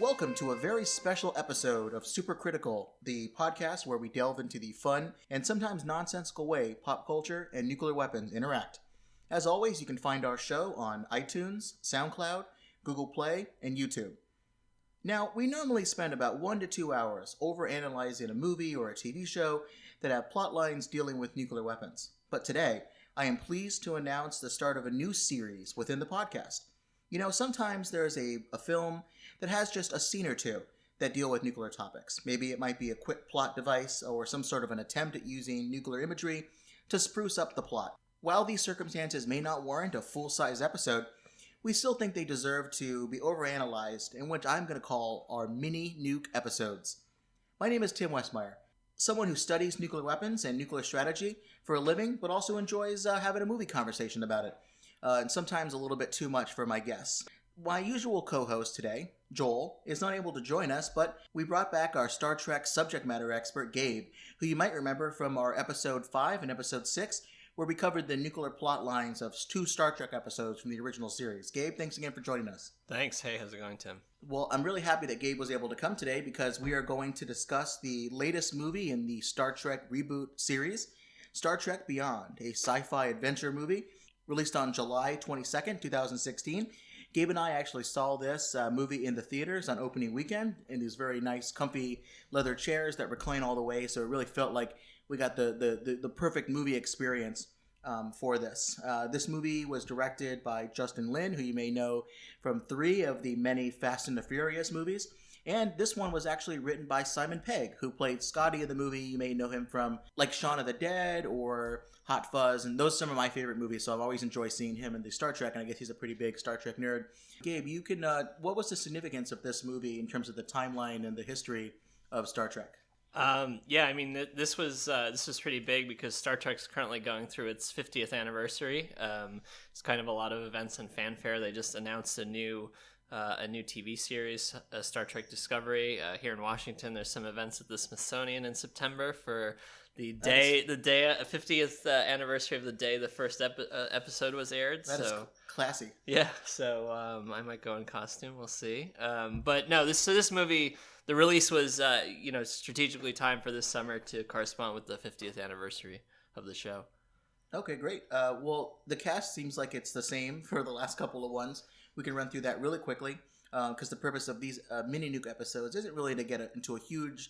Welcome to a very special episode of Super Critical, the podcast where we delve into the fun and sometimes nonsensical way pop culture and nuclear weapons interact. As always, you can find our show on iTunes, SoundCloud, Google Play, and YouTube. Now, we normally spend about 1 to 2 hours overanalyzing a movie or a TV show that have plot lines dealing with nuclear weapons. But today, I am pleased to announce the start of a new series within the podcast. You know, sometimes there's a film that has just a scene or two that deal with nuclear topics. Maybe it might be a quick plot device or some sort of an attempt at using nuclear imagery to spruce up the plot. While these circumstances may not warrant a full-size episode, we still think they deserve to be overanalyzed in what I'm going to call our Mini-Nuke episodes. My name is Tim Westmeyer, someone who studies nuclear weapons and nuclear strategy for a living, but also enjoys having a movie conversation about it, and sometimes a little bit too much for my guests. My usual co-host today, Joel, is not able to join us, but we brought back our Star Trek subject matter expert, Gabe, who you might remember from our episode 5 and episode 6, where we covered the nuclear plot lines of 2 Star Trek episodes from the original series. Gabe, thanks again for joining us. Thanks. Hey, how's it going, Tim? Well, I'm really happy that Gabe was able to come today because we are going to discuss the latest movie in the Star Trek reboot series, Star Trek Beyond, a sci-fi adventure movie released on July 22nd, 2016. Gabe and I actually saw this movie in the theaters on opening weekend in these very nice, comfy leather chairs that recline all the way. So it really felt like we got the perfect movie experience for this. This movie was directed by Justin Lin, who you may know from 3 of the many Fast and the Furious movies. And this one was actually written by Simon Pegg, who played Scotty in the movie. You may know him from like Shaun of the Dead or Hot Fuzz, and those are some of my favorite movies, so I've always enjoyed seeing him in the Star Trek, and I guess he's a pretty big Star Trek nerd. Gabe, you can, what was the significance of this movie in terms of the timeline and the history of Star Trek? This was pretty big because Star Trek's currently going through its 50th anniversary. It's kind of a lot of events and fanfare. They just announced a new TV series, Star Trek Discovery. Here in Washington, there's some events at the Smithsonian in September for the 50th anniversary of the day the first episode was aired. That is classy. Yeah, so I might go in costume. We'll see. But no, this movie, the release was strategically timed for this summer to correspond with the 50th anniversary of the show. Okay, great. Well, the cast seems like it's the same for the last couple of ones. We can run through that really quickly because the purpose of these Mini-Nuke episodes isn't really to get into a huge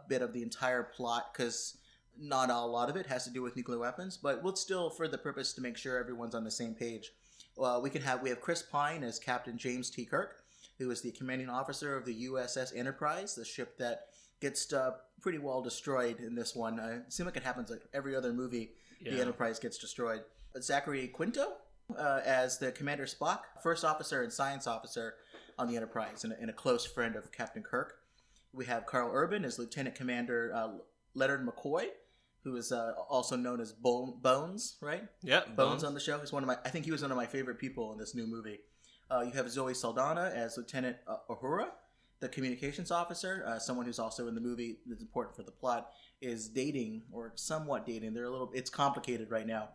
bit of the entire plot, because not a lot of it has to do with nuclear weapons, but we'll still, for the purpose to make sure everyone's on the same page, we have Chris Pine as Captain James T. Kirk, who is the commanding officer of the USS Enterprise, the ship that gets pretty well destroyed in this one. It seems like it happens like every other movie. Yeah. The Enterprise gets destroyed. Zachary Quinto as the Commander Spock, first officer and science officer on the Enterprise, and a close friend of Captain Kirk. We have Carl Urban as Lieutenant Commander Leonard McCoy, who is also known as Bones, right? Yeah, Bones on the show. I think he was one of my favorite people in this new movie. You have Zoe Saldana as Lieutenant Uhura, the communications officer, someone who's also in the movie that's important for the plot, is dating, or somewhat dating. It's complicated right now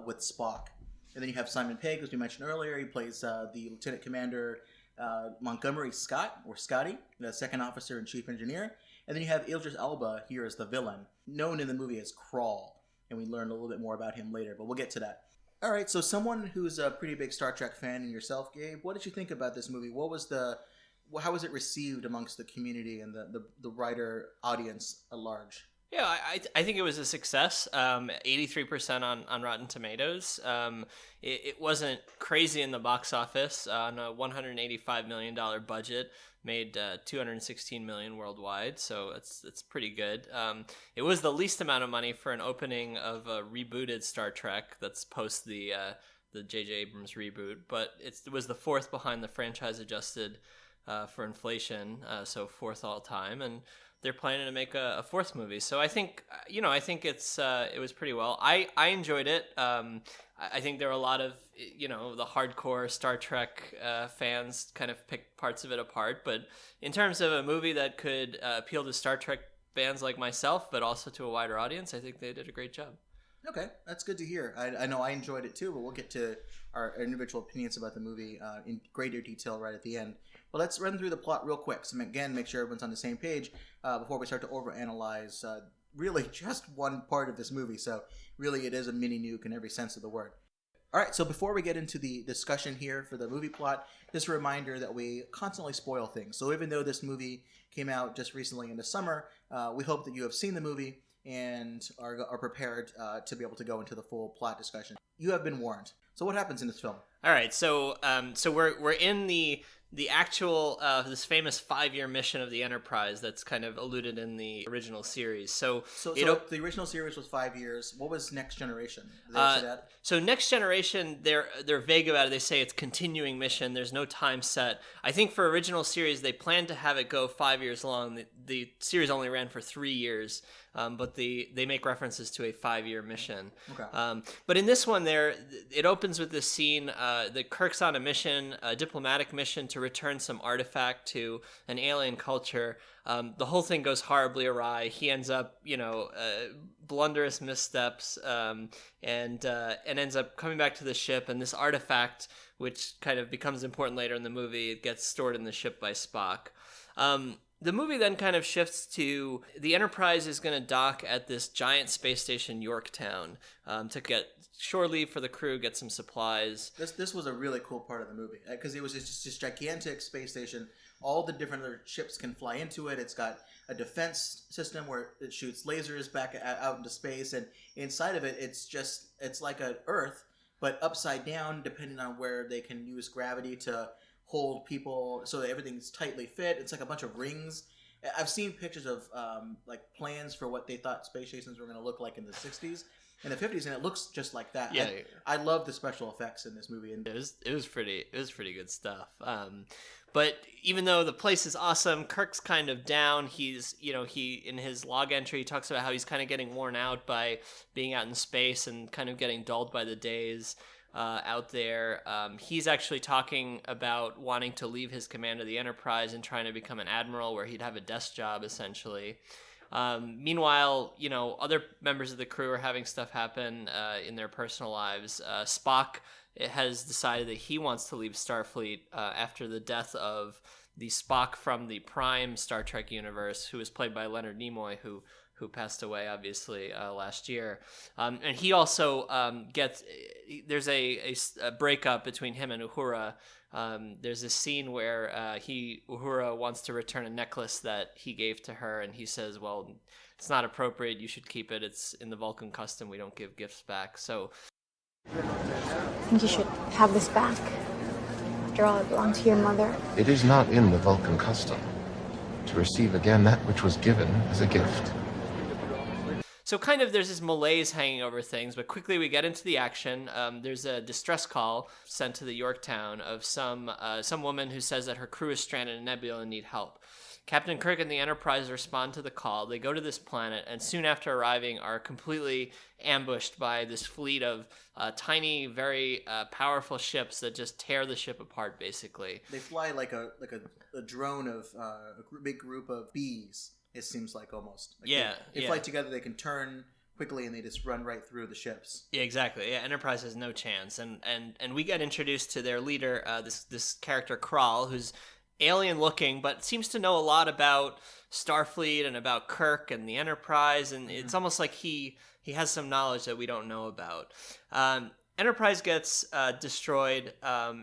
with Spock. And then you have Simon Pegg, as we mentioned earlier. He plays the Lieutenant Commander Montgomery Scott, or Scotty, the second officer and chief engineer. And then you have Idris Elba here as the villain, known in the movie as Crawl. And we learn a little bit more about him later, but we'll get to that. All right, so someone who's a pretty big Star Trek fan, and yourself, Gabe, what did you think about this movie? How was it received amongst the community and the writer audience at large? Yeah, I think it was a success. 83% on Rotten Tomatoes. It wasn't crazy in the box office. On a $185 million budget, made $216 million worldwide, so it's pretty good. It was the least amount of money for an opening of a rebooted Star Trek that's post the J.J. Abrams reboot, but it was the 4th behind the franchise adjusted for inflation, so 4th all time, and they're planning to make a 4th movie. So I think it was pretty well. I enjoyed it. I think there were a lot of, the hardcore Star Trek fans kind of picked parts of it apart. But in terms of a movie that could appeal to Star Trek fans like myself, but also to a wider audience, I think they did a great job. Okay, that's good to hear. I know I enjoyed it too, but we'll get to our individual opinions about the movie in greater detail right at the end. But let's run through the plot real quick. So again, make sure everyone's on the same page before we start to overanalyze really just one part of this movie. So really, it is a mini-nuke in every sense of the word. All right, so before we get into the discussion here for the movie plot, just a reminder that we constantly spoil things. So even though this movie came out just recently in the summer, we hope that you have seen the movie and are prepared to be able to go into the full plot discussion. You have been warned. So what happens in this film? All right, so we're in the actual this famous 5-year mission of the Enterprise that's kind of alluded in the original series. So the original series was 5 years. What was Next Generation? Did they say that? So Next Generation, they're vague about it. They say it's continuing mission. There's no time set. I think for original series, they planned to have it go 5 years long. The series only ran for 3 years. But they make references to a 5-year mission. Okay. But in this one, it opens with this scene that Kirk's on a mission, a diplomatic mission to return some artifact to an alien culture. The whole thing goes horribly awry. He ends up, blunderous missteps, and ends up coming back to the ship. And this artifact, which kind of becomes important later in the movie, it gets stored in the ship by Spock. The movie then kind of shifts to the Enterprise is going to dock at this giant space station, Yorktown, to get shore leave for the crew, get some supplies. This was a really cool part of the movie because it was just this gigantic space station. All the different other ships can fly into it. It's got a defense system where it shoots lasers back out into space, and inside of it, it's like an Earth, but upside down, depending on where they can use gravity to hold people so that everything's tightly fit. It's like a bunch of rings. I've seen pictures of like plans for what they thought space stations were going to look like in the 60s and the 50s, and it looks just like that. Yeah, I love the special effects in this movie. And it was pretty good stuff. But even though the place is awesome, Kirk's kind of down. He's, he in his log entry he talks about how he's kind of getting worn out by being out in space and kind of getting dulled by the days out there. He's actually talking about wanting to leave his command of the Enterprise and trying to become an admiral where he'd have a desk job essentially. Meanwhile, other members of the crew are having stuff happen in their personal lives. Spock has decided that he wants to leave Starfleet after the death of the Spock from the Prime Star Trek universe, who was played by Leonard Nimoy, who passed away, obviously, last year. And he also there's a breakup between him and Uhura. There's a scene where Uhura wants to return a necklace that he gave to her, and he says, well, it's not appropriate, you should keep it. It's in the Vulcan custom, we don't give gifts back. So I think you should have this back. After all, it belonged to your mother. It is not in the Vulcan custom to receive again that which was given as a gift. So kind of there's this malaise hanging over things, but quickly we get into the action. There's a distress call sent to the Yorktown of some woman who says that her crew is stranded in a nebula and need help. Captain Kirk and the Enterprise respond to the call. They go to this planet, and soon after arriving are completely ambushed by this fleet of tiny, very powerful ships that just tear the ship apart, basically. They fly like a drone of a big group of bees. It seems like almost. They fly together. They can turn quickly, and they just run right through the ships. Yeah, exactly. Yeah, Enterprise has no chance, and we get introduced to their leader, this character Krall, who's alien looking, but seems to know a lot about Starfleet and about Kirk and the Enterprise, and it's almost like he has some knowledge that we don't know about. Enterprise gets destroyed,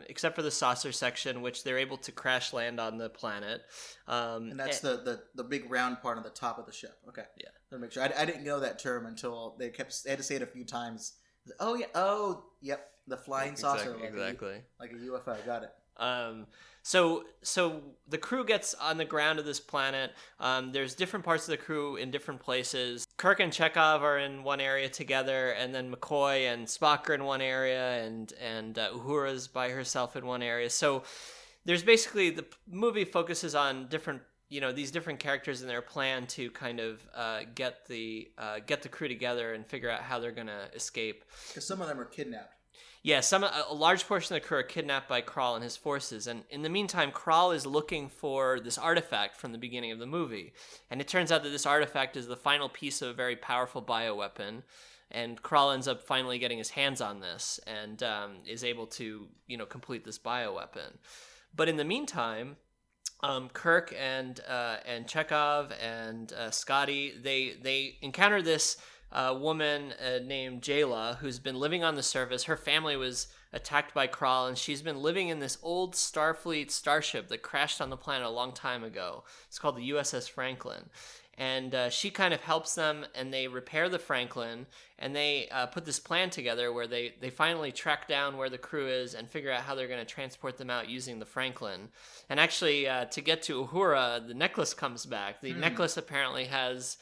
except for the saucer section, which they're able to crash land on the planet. And that's the big round part on the top of the ship. Okay. Yeah. Let me make sure. I didn't know that term until they had to say it a few times. Oh, yeah. Oh, yep. The flying saucer. Exactly. Like a UFO. Got it. So the crew gets on the ground of this planet. There's different parts of the crew in different places. Kirk and Chekhov are in one area together, and then McCoy and Spock are in one area, and Uhura's by herself in one area. So there's basically, the movie focuses on different, these different characters and their plan to kind of get the crew together and figure out how they're gonna escape. Because some of them are kidnapped. Yeah, a large portion of the crew are kidnapped by Krall and his forces, and in the meantime, Krall is looking for this artifact from the beginning of the movie, and it turns out that this artifact is the final piece of a very powerful bioweapon, And Krall ends up finally getting his hands on this and is able to, complete this bioweapon. But in the meantime, Kirk and Chekhov and Scotty, they encounter this woman named Jayla, who's been living on the surface. Her family was attacked by Krall, and she's been living in this old Starfleet starship that crashed on the planet a long time ago. It's called the USS Franklin. And she kind of helps them, and they repair the Franklin, and they put this plan together where they finally track down where the crew is and figure out how they're going to transport them out using the Franklin. And actually, to get to Uhura, the necklace comes back. The necklace apparently has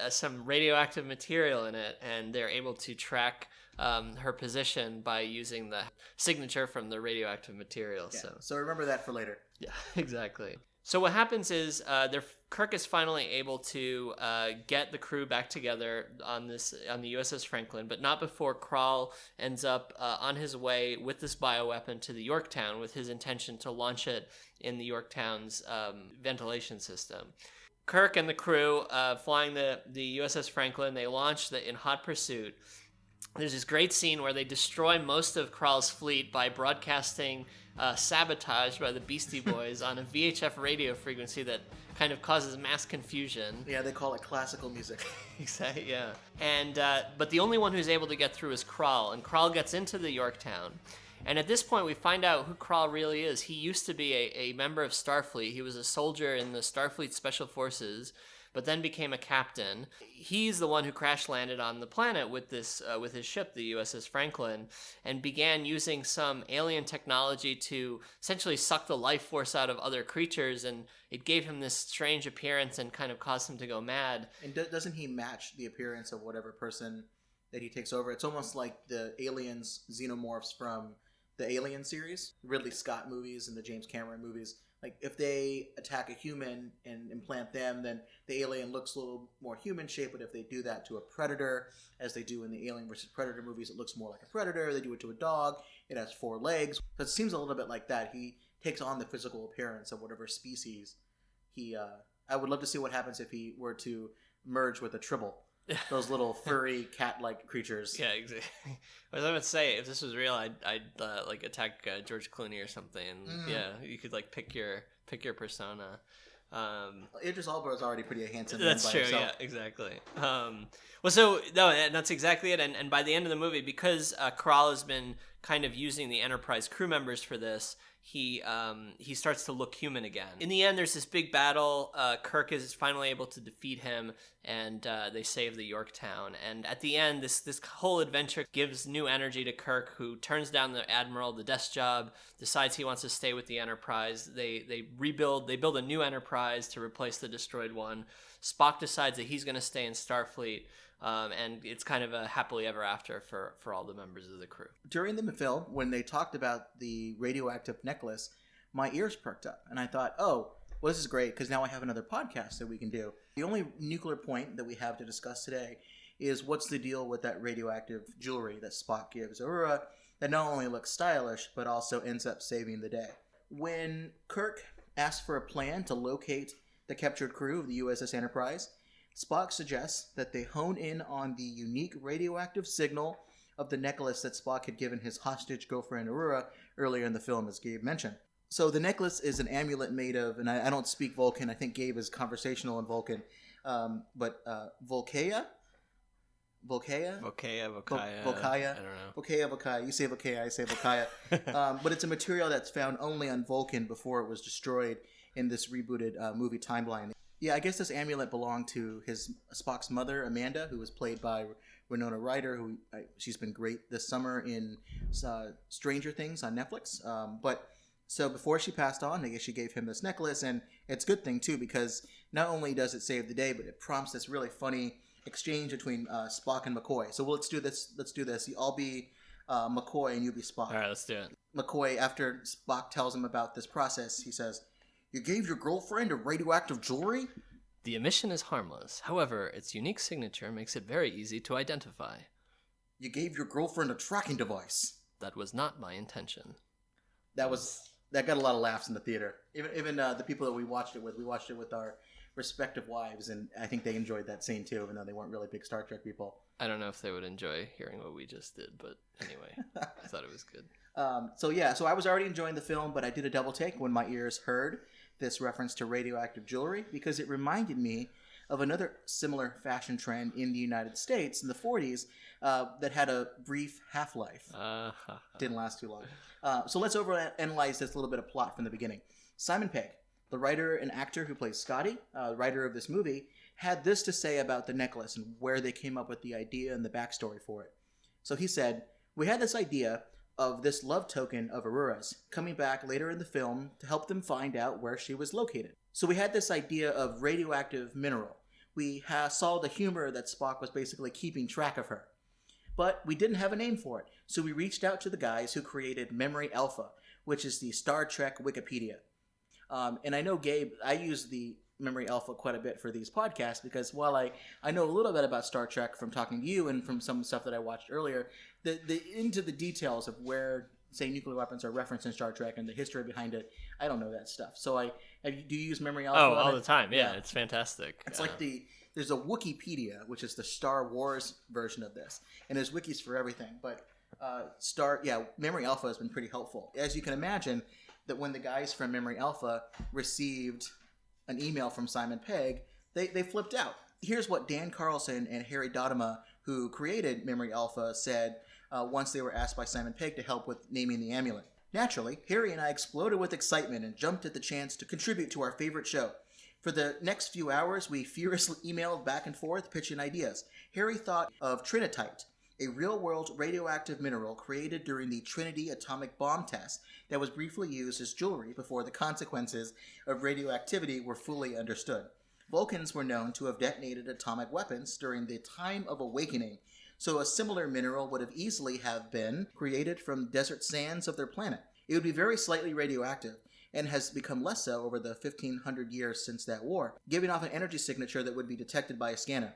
some radioactive material in it, and they're able to track her position by using the signature from the radioactive material. Yeah. So remember that for later. Yeah, exactly. So what happens is Kirk is finally able to get the crew back together on the USS Franklin, but not before Krall ends up on his way with this bioweapon to the Yorktown with his intention to launch it in the Yorktown's ventilation system. Kirk and the crew flying the USS Franklin, they launch in hot pursuit. There's this great scene where they destroy most of Krall's fleet by broadcasting sabotage by the Beastie Boys on a VHF radio frequency that kind of causes mass confusion. Yeah, they call it classical music. Exactly, yeah. And but the only one who's able to get through is Krall, and Krall gets into the Yorktown. And at this point, we find out who Krall really is. He used to be a member of Starfleet. He was a soldier in the Starfleet Special Forces, but then became a captain. He's the one who crash landed on the planet with his ship, the USS Franklin, and began using some alien technology to essentially suck the life force out of other creatures, and it gave him this strange appearance and kind of caused him to go mad. And doesn't he match the appearance of whatever person that he takes over? It's almost like the aliens xenomorphs from the Alien series, Ridley Scott movies and the James Cameron movies. Like, if they attack a human and implant them, then the alien looks a little more human-shaped, but if they do that to a predator, as they do in the Alien vs. Predator movies, it looks more like a predator. They do it to a dog, it has 4 legs. So it seems a little bit like that. He takes on the physical appearance of whatever species he... I would love to see what happens if he were to merge with a tribble. Those little furry cat-like creatures. Yeah, exactly. I was going to say, if this was real, I'd like attack George Clooney or something. Yeah, you could like pick your persona. Idris Elba is already pretty handsome. That's true. Himself. Yeah, exactly. Well, so no, that's exactly it. And by the end of the movie, because Krall has been kind of using the Enterprise crew members for this, he starts to look human again. In the end, there's this big battle. Kirk is finally able to defeat him, and they save the Yorktown. And at the end, this whole adventure gives new energy to Kirk, who turns down the Admiral, the desk job, decides he wants to stay with the Enterprise. They build a new Enterprise to replace the destroyed one. Spock decides that he's going to stay in Starfleet. And it's kind of a happily ever after for all the members of the crew. During the film, when they talked about the radioactive necklace, my ears perked up. And I thought, oh, well, this is great, because now I have another podcast that we can do. The only nuclear point that we have to discuss today is what's the deal with that radioactive jewelry that Spock gives Uhura that not only looks stylish, but also ends up saving the day. When Kirk asks for a plan to locate the captured crew of the USS Enterprise, Spock suggests that they hone in on the unique radioactive signal of the necklace that Spock had given his hostage girlfriend Uhura earlier in the film, as Gabe mentioned. So the necklace is an amulet made of, and I don't speak Vulcan, I think Gabe is conversational in Vulcan, but Vokaya? Vokaya? Vokaya. Vokaya. I don't know. Vokaya. You say Vokaya, I say Vokaya. But it's a material that's found only on Vulcan before it was destroyed in this rebooted movie timeline. Yeah, I guess this amulet belonged to Spock's mother, Amanda, who was played by Winona Ryder, she's been great this summer in Stranger Things on Netflix. But so before she passed on, I guess she gave him this necklace, and it's a good thing too, because not only does it save the day, but it prompts this really funny exchange between Spock and McCoy. So let's do this. I'll be McCoy and you be Spock. All right, let's do it. McCoy, after Spock tells him about this process, he says, "You gave your girlfriend a radioactive jewelry?" The emission is harmless. However, its unique signature makes it very easy to identify. "You gave your girlfriend a tracking device." That was not my intention. That got a lot of laughs in the theater. Even the people that we watched it with our respective wives, and I think they enjoyed that scene too, even though they weren't really big Star Trek people. I don't know if they would enjoy hearing what we just did, but anyway, I thought it was good. So I was already enjoying the film, but I did a double take when my ears heard this reference to radioactive jewelry, because it reminded me of another similar fashion trend in the United States in the 40s that had a brief half-life. Didn't last too long. So let's overanalyze this little bit of plot from the beginning. Simon Pegg, the writer and actor who plays Scotty, writer of this movie, had this to say about the necklace and where they came up with the idea and the backstory for it. So he said, "We had this idea of this love token of Uhura's coming back later in the film to help them find out where she was located. So we had this idea of radioactive mineral. We saw the humor that Spock was basically keeping track of her. But we didn't have a name for it, so we reached out to the guys who created Memory Alpha, which is the Star Trek Wikipedia." And I know, Gabe, I use the Memory Alpha quite a bit for these podcasts because while I know a little bit about Star Trek from talking to you and from some stuff that I watched earlier, the into the details of where, say, nuclear weapons are referenced in Star Trek and the history behind it, I don't know that stuff. So do you use Memory Alpha? Oh, all the time. Yeah, it's fantastic. It's like there's a Wikipedia, which is the Star Wars version of this, and there's wikis for everything. But Memory Alpha has been pretty helpful. As you can imagine, that when the guys from Memory Alpha received an email from Simon Pegg, they flipped out. Here's what Dan Carlson and Harry Dodema, who created Memory Alpha, said once they were asked by Simon Pegg to help with naming the amulet. "Naturally, Harry and I exploded with excitement and jumped at the chance to contribute to our favorite show. For the next few hours, we furiously emailed back and forth, pitching ideas. Harry thought of Trinitite, a real-world radioactive mineral created during the Trinity atomic bomb test that was briefly used as jewelry before the consequences of radioactivity were fully understood. Vulcans were known to have detonated atomic weapons during the time of awakening, so a similar mineral would have easily have been created from desert sands of their planet. It would be very slightly radioactive, and has become less so over the 1,500 years since that war, giving off an energy signature that would be detected by a scanner.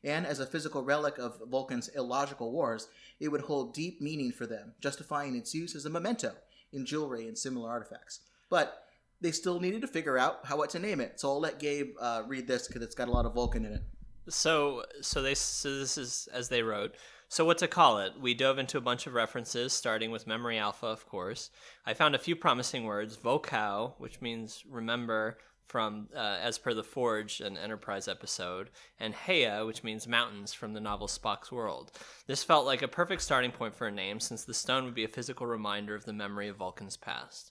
And as a physical relic of Vulcan's illogical wars, it would hold deep meaning for them, justifying its use as a memento in jewelry and similar artifacts. But they still needed to figure out what to name it, so I'll let Gabe read this because it's got a lot of Vulcan in it. So this is as they wrote. So what to call it? We dove into a bunch of references, starting with Memory Alpha, of course. I found a few promising words. Vokao, which means remember, from as per the Forge and Enterprise episode, and Heya, which means mountains from the novel Spock's World. This felt like a perfect starting point for a name, since the stone would be a physical reminder of the memory of Vulcan's past.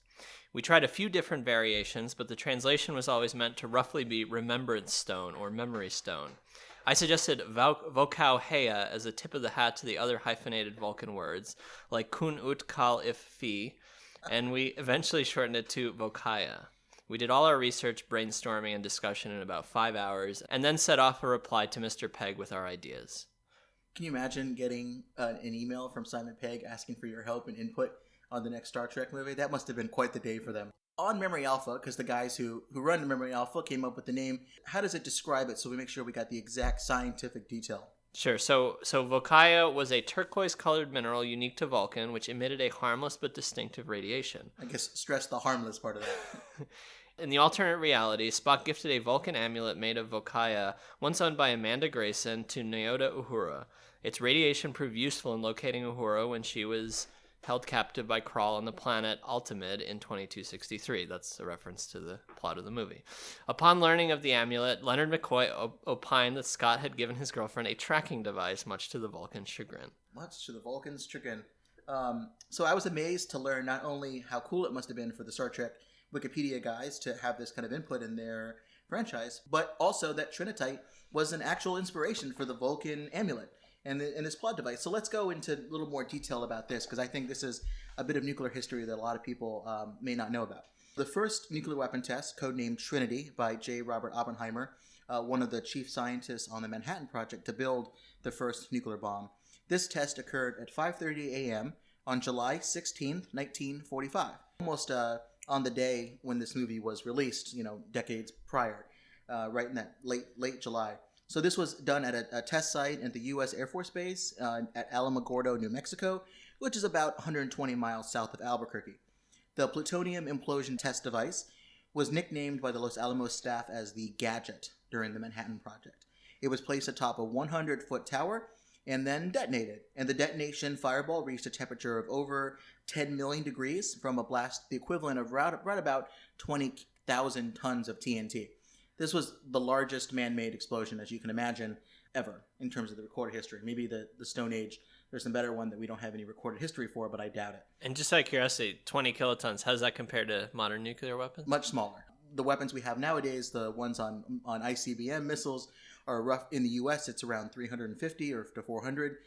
We tried a few different variations, but the translation was always meant to roughly be Remembrance Stone or Memory Stone. I suggested Vokao Heya as a tip of the hat to the other hyphenated Vulcan words, like Kun Ut Kal If Fi, and we eventually shortened it to Vokaya. We did all our research, brainstorming, and discussion in about 5 hours, and then set off a reply to Mr. Pegg with our ideas. Can you imagine getting an email from Simon Pegg asking for your help and input on the next Star Trek movie? That must have been quite the day for them. On Memory Alpha, because the guys who run Memory Alpha came up with the name, how does it describe it so we make sure we got the exact scientific detail? Sure. So Vokaya was a turquoise-colored mineral unique to Vulcan, which emitted a harmless but distinctive radiation. I guess stress the harmless part of that. In the alternate reality, Spock gifted a Vulcan amulet made of Vokaya, once owned by Amanda Grayson, to Nyota Uhura. Its radiation proved useful in locating Uhura when she was held captive by Krall on the planet Altamid in 2263. That's a reference to the plot of the movie. Upon learning of the amulet, Leonard McCoy opined that Scott had given his girlfriend a tracking device, much to the Vulcan's chagrin. Much to the Vulcan's chagrin. So I was amazed to learn not only how cool it must have been for the Star Trek Wikipedia guys to have this kind of input in their franchise, but also that Trinitite was an actual inspiration for the Vulcan amulet and this plot device. So let's go into a little more detail about this, because I think this is a bit of nuclear history that a lot of people may not know about. The first nuclear weapon test, codenamed Trinity by J. Robert Oppenheimer, one of the chief scientists on the Manhattan Project to build the first nuclear bomb. This test occurred at 5:30 a.m. on July 16th, 1945, almost on the day when this movie was released, decades prior, right in that late July. So this was done at a test site at the U.S. Air Force Base at Alamogordo, New Mexico, which is about 120 miles south of Albuquerque. The plutonium implosion test device was nicknamed by the Los Alamos staff as the Gadget during the Manhattan Project. It was placed atop a 100-foot tower and then detonated. And the detonation fireball reached a temperature of over 10 million degrees from a blast the equivalent of right about 20,000 tons of TNT. This was the largest man-made explosion, as you can imagine, ever in terms of the recorded history. Maybe the Stone Age, there's some better one that we don't have any recorded history for, but I doubt it. And just out of curiosity, 20 kilotons, how does that compare to modern nuclear weapons? Much smaller. The weapons we have nowadays, the ones on ICBM missiles, are rough. In the U.S., it's around 350 or to 400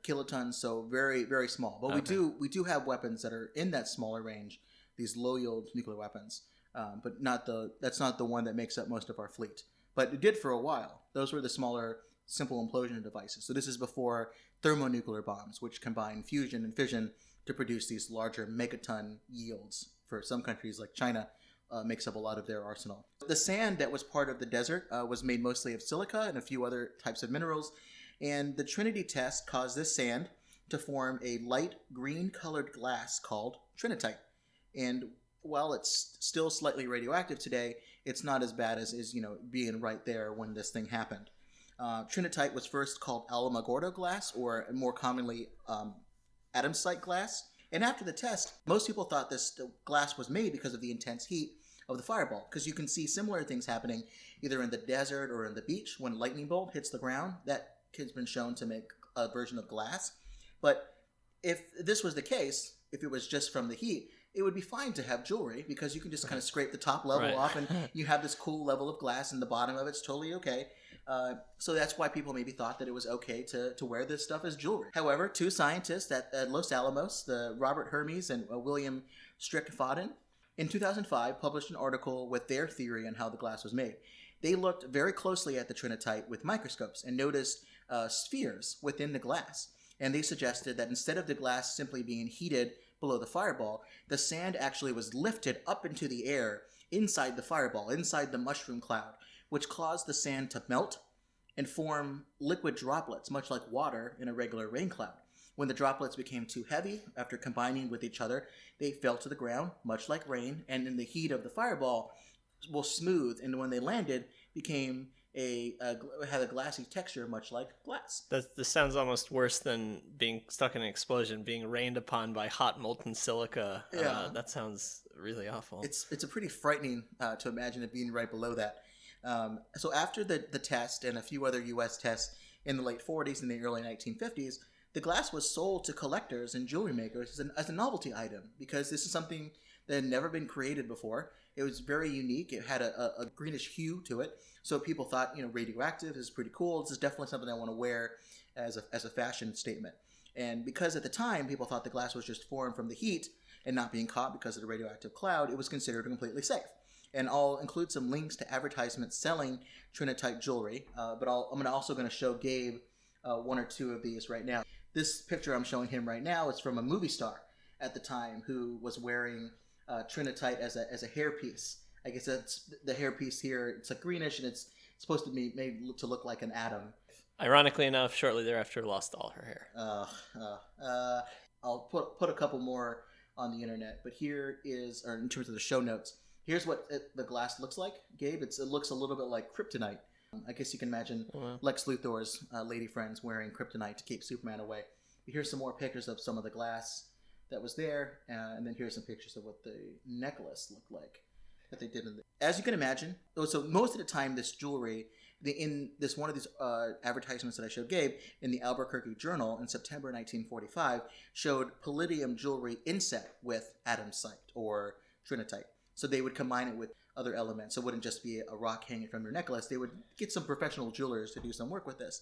kilotons, so very, very small. But we do have weapons that are in that smaller range, these low-yield nuclear weapons, but that's not the one that makes up most of our fleet. But it did for a while. Those were the smaller, simple implosion devices. So this is before thermonuclear bombs, which combine fusion and fission to produce these larger megaton yields. For some countries like China, makes up a lot of their arsenal. The sand that was part of the desert was made mostly of silica and a few other types of minerals, and the Trinity test caused this sand to form a light green colored glass called Trinitite. And while it's still slightly radioactive today, it's not as bad as being right there when this thing happened. Trinitite was first called Alamogordo glass, or more commonly atomsite glass. And after the test, most people thought the glass was made because of the intense heat of the fireball, because you can see similar things happening either in the desert or in the beach when lightning bolt hits the ground. That has been shown to make a version of glass. But if this was the case, if it was just from the heat, it would be fine to have jewelry, because you can just kind of scrape the top level off and you have this cool level of glass, and the bottom of it's totally okay. So that's why people maybe thought that it was okay to wear this stuff as jewelry. However, two scientists at Los Alamos, the Robert Hermes and William Strickfaden, in 2005 published an article with their theory on how the glass was made. They looked very closely at the Trinitite with microscopes and noticed spheres within the glass. And they suggested that instead of the glass simply being heated below the fireball, the sand actually was lifted up into the air inside the fireball, inside the mushroom cloud, which caused the sand to melt and form liquid droplets, much like water in a regular rain cloud. When the droplets became too heavy, after combining with each other, they fell to the ground, much like rain, and in the heat of the fireball, will smooth, and when they landed, became had a glassy texture, much like glass. This sounds almost worse than being stuck in an explosion, being rained upon by hot molten silica. Yeah. That sounds really awful. It's a pretty frightening to imagine it being right below that. So after the test and a few other U.S. tests in the late 40s and the early 1950s, the glass was sold to collectors and jewelry makers as a novelty item, because this is something that had never been created before. It was very unique. It had a greenish hue to it. So people thought, radioactive is pretty cool. This is definitely something I want to wear as a fashion statement. And because at the time people thought the glass was just formed from the heat and not being caught because of the radioactive cloud, it was considered completely safe. And I'll include some links to advertisements selling Trinitite jewelry, but I'm also going to show Gabe one or two of these right now. This picture I'm showing him right now is from a movie star at the time who was wearing Trinitite as a hairpiece. I guess that's the hairpiece here. It's like greenish, and it's supposed to be made to look like an atom. Ironically enough, shortly thereafter, lost all her hair. I'll put a couple more on the internet, but here is, or in terms of the show notes, here's what the glass looks like, Gabe. It looks a little bit like kryptonite. I guess you can imagine Lex Luthor's lady friends wearing kryptonite to keep Superman away. But here's some more pictures of some of the glass that was there, and then here's some pictures of what the necklace looked like that they did. As you can imagine, so most of the time this jewelry, in this one of these advertisements that I showed Gabe in the Albuquerque Journal in September 1945, showed palladium jewelry inset with atomsite or Trinitite. So they would combine it with other elements. So it wouldn't just be a rock hanging from your necklace. They would get some professional jewelers to do some work with this.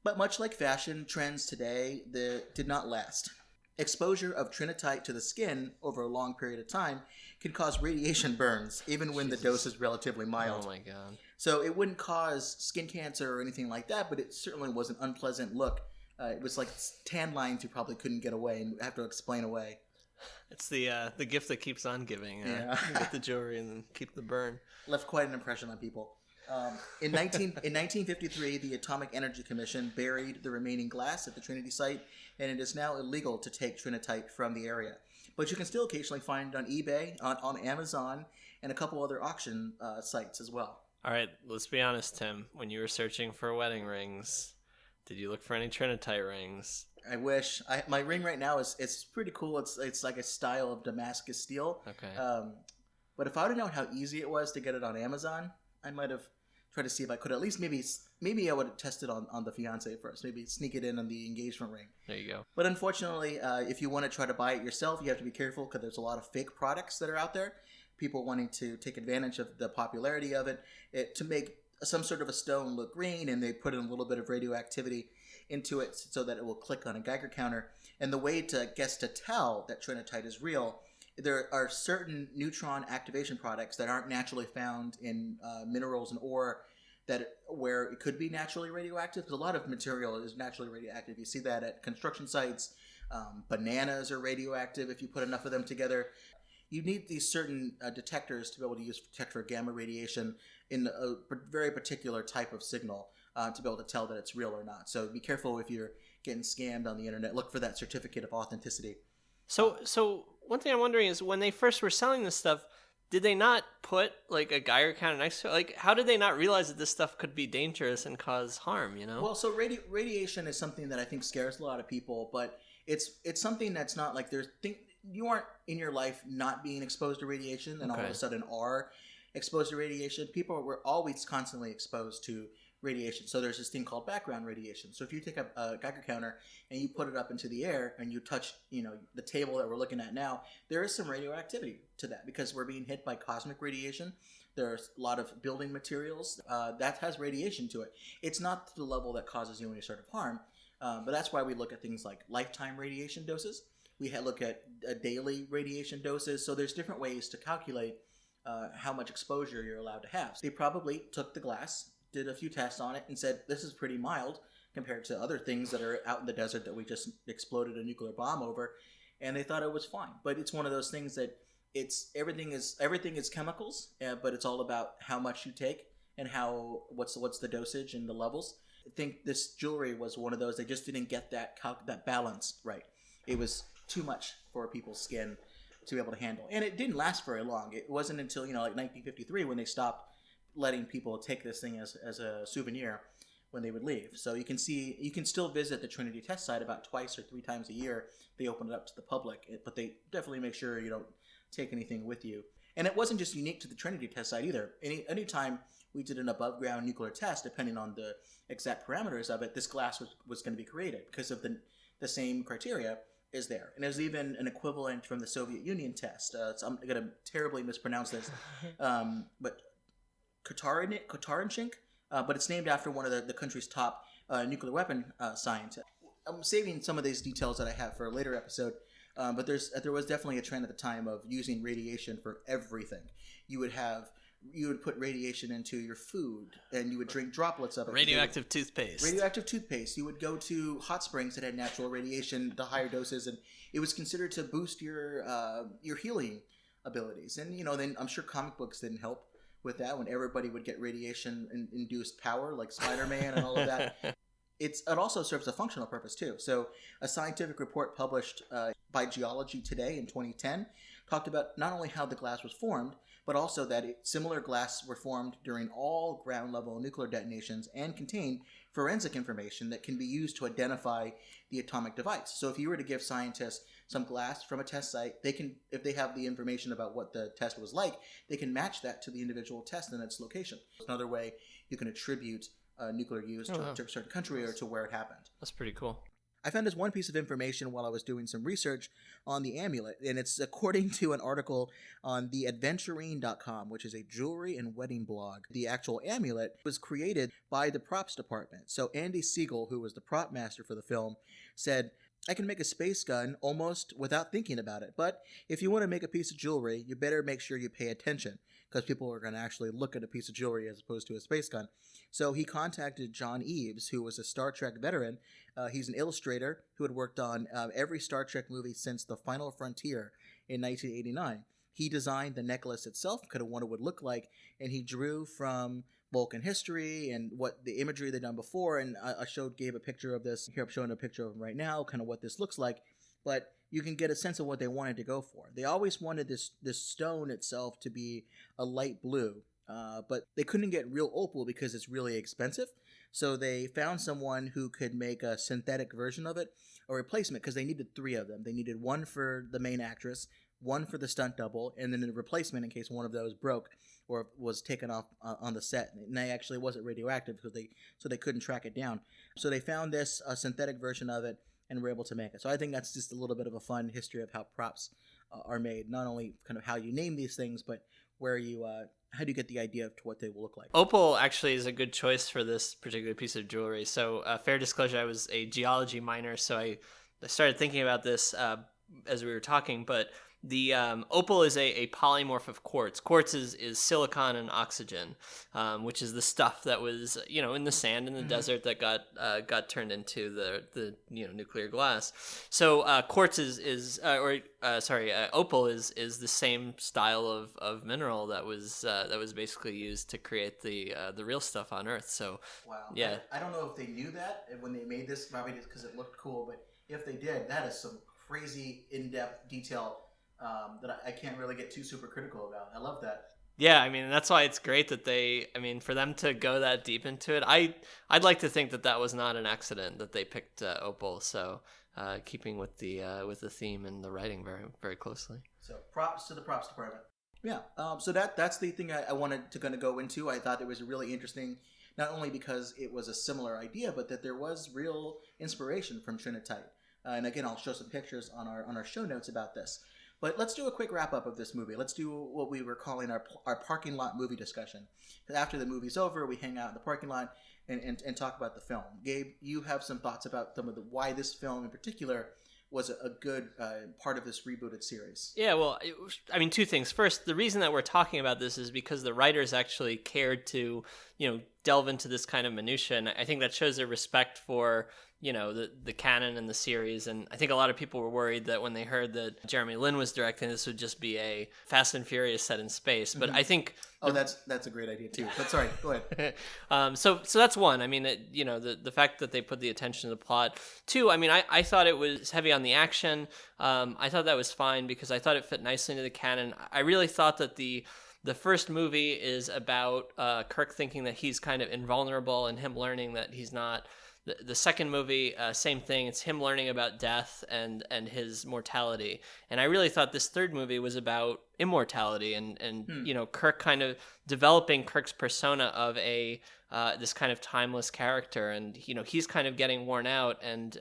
But much like fashion trends today, did not last. Exposure of Trinitite to the skin over a long period of time can cause radiation burns, even when the dose is relatively mild. Oh my God. So it wouldn't cause skin cancer or anything like that, but it certainly was an unpleasant look. It was like tan lines you probably couldn't get away and have to explain away. It's the gift that keeps on giving. You get the jewelry and then keep the burn. Left quite an impression on people. In 1953, the Atomic Energy Commission buried the remaining glass at the Trinity site, and it is now illegal to take Trinitite from the area. But you can still occasionally find it on eBay, on Amazon, and a couple other auction sites as well. All right, let's be honest, Tim. When you were searching for wedding rings, did you look for any Trinitite rings? I wish. My ring right now it's pretty cool. It's like a style of Damascus steel. Okay. But if I would have known how easy it was to get it on Amazon, I might have tried to see if I could at least maybe I would have tested on the fiance first. Maybe sneak it in on the engagement ring. There you go. But unfortunately, if you want to try to buy it yourself, you have to be careful because there's a lot of fake products that are out there. People wanting to take advantage of the popularity of it to make some sort of a stone look green, and they put in a little bit of radioactivity into it so that it will click on a Geiger counter. And the way to tell that Trinitite is real, there are certain neutron activation products that aren't naturally found in minerals and ore where it could be naturally radioactive, because a lot of material is naturally radioactive. You see that at construction sites. Bananas are radioactive if you put enough of them together. You need these certain detectors to be able to detect for gamma radiation in a very particular type of signal to be able to tell that it's real or not. So be careful if you're getting scammed on the internet. Look for that certificate of authenticity. So one thing I'm wondering is, when they first were selling this stuff, did they not put like a Geiger counter next to it? Like, how did they not realize that this stuff could be dangerous and cause harm, you know? Well, so radiation is something that I think scares a lot of people, but it's something that's not like you aren't in your life not being exposed to radiation and all of a sudden are exposed to radiation. People were always constantly exposed to radiation. So there's this thing called background radiation. So if you take a Geiger counter and you put it up into the air and you touch, the table that we're looking at now, there is some radioactivity to that because we're being hit by cosmic radiation. There's a lot of building materials that has radiation to it. It's not to the level that causes you any sort of harm, but that's why we look at things like lifetime radiation doses. We look at daily radiation doses. So there's different ways to calculate how much exposure you're allowed to have. They probably took the glass, did a few tests on it, and said, this is pretty mild compared to other things that are out in the desert that we just exploded a nuclear bomb over, and they thought it was fine. But it's one of those things that everything is chemicals, but it's all about how much you take and what's the dosage and the levels. I think this jewelry was one of those. They just didn't get that balance right. It was too much for people's skin to be able to handle, and it didn't last very long. It wasn't until like 1953 when they stopped letting people take this thing as a souvenir when they would leave. So you can still visit the Trinity test site about twice or 3 times a year. They open it up to the public, but they definitely make sure you don't take anything with you. And it wasn't just unique to the Trinity test site either. Anytime we did an above ground nuclear test, depending on the exact parameters of it, this glass was going to be created because of the same criteria is there. And there's even an equivalent from the Soviet Union test. So I'm going to terribly mispronounce this, but Kotarinchik, but it's named after one of the country's top nuclear weapon scientists. I'm saving some of these details that I have for a later episode, but there was definitely a trend at the time of using radiation for everything. You would put radiation into your food, and you would drink droplets of it. Radioactive toothpaste. You would go to hot springs that had natural radiation to higher doses, and it was considered to boost your healing abilities. And then I'm sure comic books didn't help with that when everybody would get radiation induced power like Spider-Man and all of that. It also serves a functional purpose too. So a scientific report published by Geology Today in 2010 talked about not only how the glass was formed, but also that similar glass were formed during all ground level nuclear detonations and contain forensic information that can be used to identify the atomic device. So if you were to give scientists some glass from a test site, they can, if they have the information about what the test was like, they can match that to the individual test and its location. It's another way you can attribute nuclear use to a certain country or to where it happened. That's pretty cool. I found this one piece of information while I was doing some research on the amulet, and it's according to an article on theadventurine.com, which is a jewelry and wedding blog. The actual amulet was created by the props department. So Andy Siegel, who was the prop master for the film, said, I can make a space gun almost without thinking about it, but if you want to make a piece of jewelry, you better make sure you pay attention, because people are going to actually look at a piece of jewelry as opposed to a space gun. So he contacted John Eaves, who was a Star Trek veteran. He's an illustrator who had worked on every Star Trek movie since The Final Frontier in 1989. He designed the necklace itself, kind of what it would look like, and he drew from Vulcan history and what the imagery they'd done before. And I gave a picture of this. Here I'm showing a picture of him right now, kind of what this looks like. But you can get a sense of what they wanted to go for. They always wanted this stone itself to be a light blue, but they couldn't get real opal because it's really expensive. So they found someone who could make a synthetic version of it, a replacement, because they needed 3 of them. They needed one for the main actress, one for the stunt double, and then a replacement in case one of those broke or was taken off on the set. And they actually wasn't radioactive because they couldn't track it down. So they found this synthetic version of it and were able to make it. So I think that's just a little bit of a fun history of how props are made. Not only kind of how you name these things, but where you how do you get the idea of what they will look like. Opal actually is a good choice for this particular piece of jewelry. So fair disclosure, I was a geology minor, so I started thinking about this as we were talking, but the opal is a polymorph of quartz. Quartz is silicon and oxygen, which is the stuff that was in the sand in the desert that got turned into the nuclear glass. So quartz opal is the same style of mineral that was basically used to create the real stuff on Earth. So wow, yeah, I don't know if they knew that when they made this, probably just because it looked cool. But if they did, that is some crazy in-depth detail that I can't really get too super critical about. I love that. Yeah, I mean, that's why it's great that for them to go that deep into it, I'd like to think that was not an accident that they picked opal. So keeping with the theme and the writing very, very closely. So props to the props department. Yeah. So that's the thing I wanted to kind of go into. I thought it was really interesting, not only because it was a similar idea, but that there was real inspiration from Trinitite. And again, I'll show some pictures on our show notes about this. But let's do a quick wrap-up of this movie. Let's do what we were calling our parking lot movie discussion. After the movie's over, we hang out in the parking lot and talk about the film. Gabe, you have some thoughts about some of why this film in particular was a good part of this rebooted series. Yeah, well, 2 things. First, the reason that we're talking about this is because the writers actually cared to, delve into this kind of minutia, and I think that shows their respect for the canon and the series. And I think a lot of people were worried that when they heard that Jeremy Lin was directing, this would just be a Fast and Furious set in space. But I think that's a great idea too. But sorry, go ahead. So that's one. I mean, the fact that they put the attention to the plot. 2, I thought it was heavy on the action. I thought that was fine because I thought it fit nicely into the canon. I really thought that the first movie is about Kirk thinking that he's kind of invulnerable and him learning that he's not. The second movie, same thing. It's him learning about death and his mortality. And I really thought this third movie was about immortality and Kirk kind of developing Kirk's persona of this kind of timeless character. And, he's kind of getting worn out. And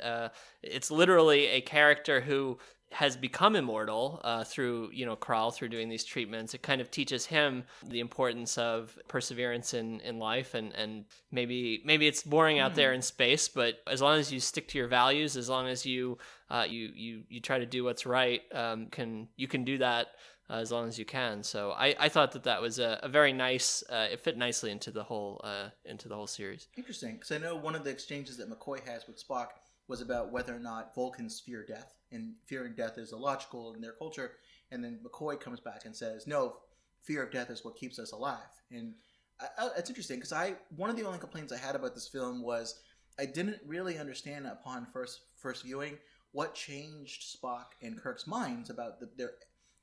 it's literally a character who has become immortal through Kral, through doing these treatments. It kind of teaches him the importance of perseverance in life, and maybe it's boring out there in space, but as long as you stick to your values, as long as you try to do what's right, you can do that as long as you can. So I thought that was a very nice. It fit nicely into the whole series. Interesting, because I know one of the exchanges that McCoy has with Spock was about whether or not Vulcans fear death, and fearing death is illogical in their culture. And then McCoy comes back and says, no, fear of death is what keeps us alive. And it's interesting because one of the only complaints I had about this film was I didn't really understand upon first viewing what changed Spock and Kirk's minds about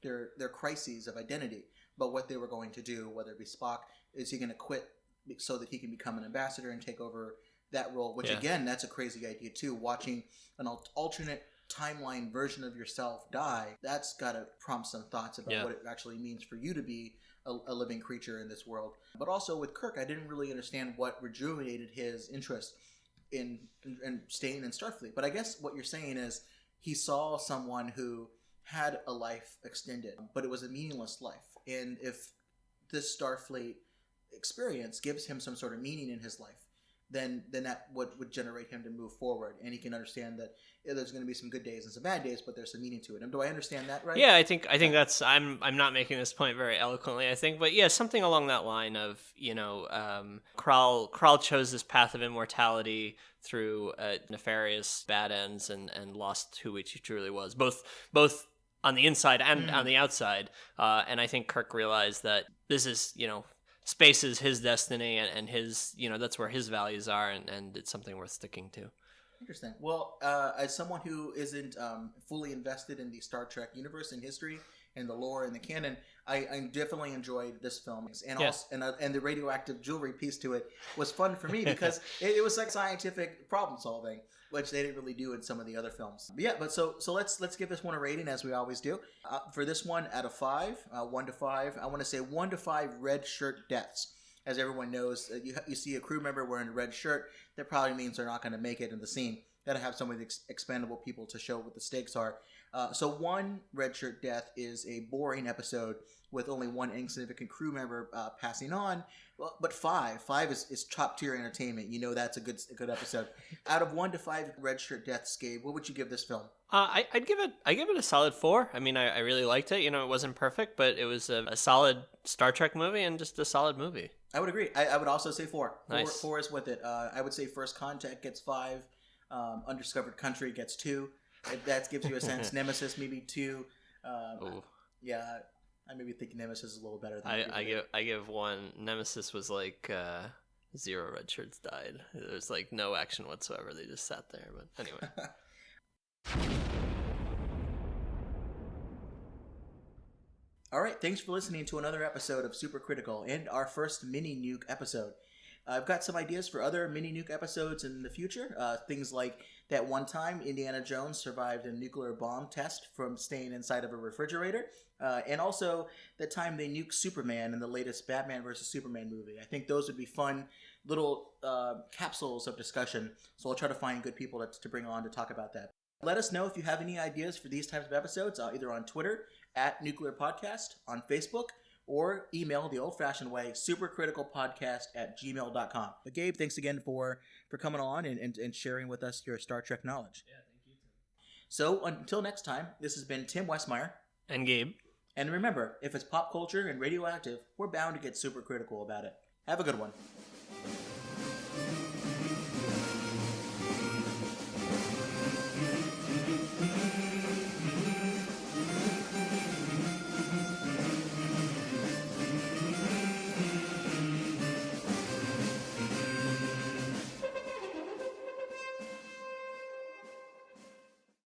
their crises of identity, about what they were going to do, whether it be Spock, is he going to quit so that he can become an ambassador and take over that role, which again, that's a crazy idea too. Watching an alternate timeline version of yourself die, that's got to prompt some thoughts about what it actually means for you to be a living creature in this world. But also with Kirk, I didn't really understand what rejuvenated his interest in staying in Starfleet. But I guess what you're saying is he saw someone who had a life extended, but it was a meaningless life. And if this Starfleet experience gives him some sort of meaning in his life, then that would generate him to move forward, and he can understand that there's going to be some good days and some bad days, but there's some meaning to it. And do I understand that right? Yeah, I think that's I'm not making this point very eloquently, I think, but yeah, something along that line of Kral chose this path of immortality through nefarious bad ends and lost who he truly was, both on the inside and on the outside. And I think Kirk realized that this is space is his destiny, and his that's where his values are, and it's something worth sticking to. Interesting. Well, as someone who isn't fully invested in the Star Trek universe and history and the lore and the canon, I definitely enjoyed this film, and also and the radioactive jewelry piece to it was fun for me because it was like scientific problem solving, which they didn't really do in some of the other films. But so let's give this one a rating as we always do. For this one, out of 5, 1 to 5, I want to say 1 to 5 red shirt deaths. As everyone knows, you see a crew member wearing a red shirt, that probably means they're not going to make it in the scene. Got to have some of the expendable people to show what the stakes are. So 1 red shirt death is a boring episode with only 1 insignificant crew member passing on. Well, but 5 is top tier entertainment. You know that's a good episode. Out of 1 to 5 red shirt deaths, Gabe, what would you give this film? I'd give it a solid 4. I mean, I really liked it. You know, it wasn't perfect, but it was a solid Star Trek movie and just a solid movie. I would agree. I would also say 4. Nice. 4 is with it. I would say First Contact gets 5. Undiscovered Country gets 2. If that gives you a sense. Nemesis maybe 2. Yeah, I maybe think Nemesis is a little better than I give 1. Nemesis was like 0 red shirts died. There's like no action whatsoever. They just sat there. But anyway. All right, thanks for listening to another episode of Super Critical and our first Mini-Nuke episode. I've got some ideas for other Mini-Nuke episodes in the future. Things like that one time Indiana Jones survived a nuclear bomb test from staying inside of a refrigerator. And also the time they nuked Superman in the latest Batman vs. Superman movie. I think those would be fun little capsules of discussion. So I'll try to find good people to bring on to talk about that. Let us know if you have any ideas for these types of episodes, either on Twitter, @NuclearPodcast, on Facebook, or email the old-fashioned way, supercriticalpodcast@gmail.com. But Gabe, thanks again for coming on and sharing with us your Star Trek knowledge. Yeah, thank you, Tim. So until next time, this has been Tim Westmeyer. And Gabe. And remember, if it's pop culture and radioactive, we're bound to get super critical about it. Have a good one.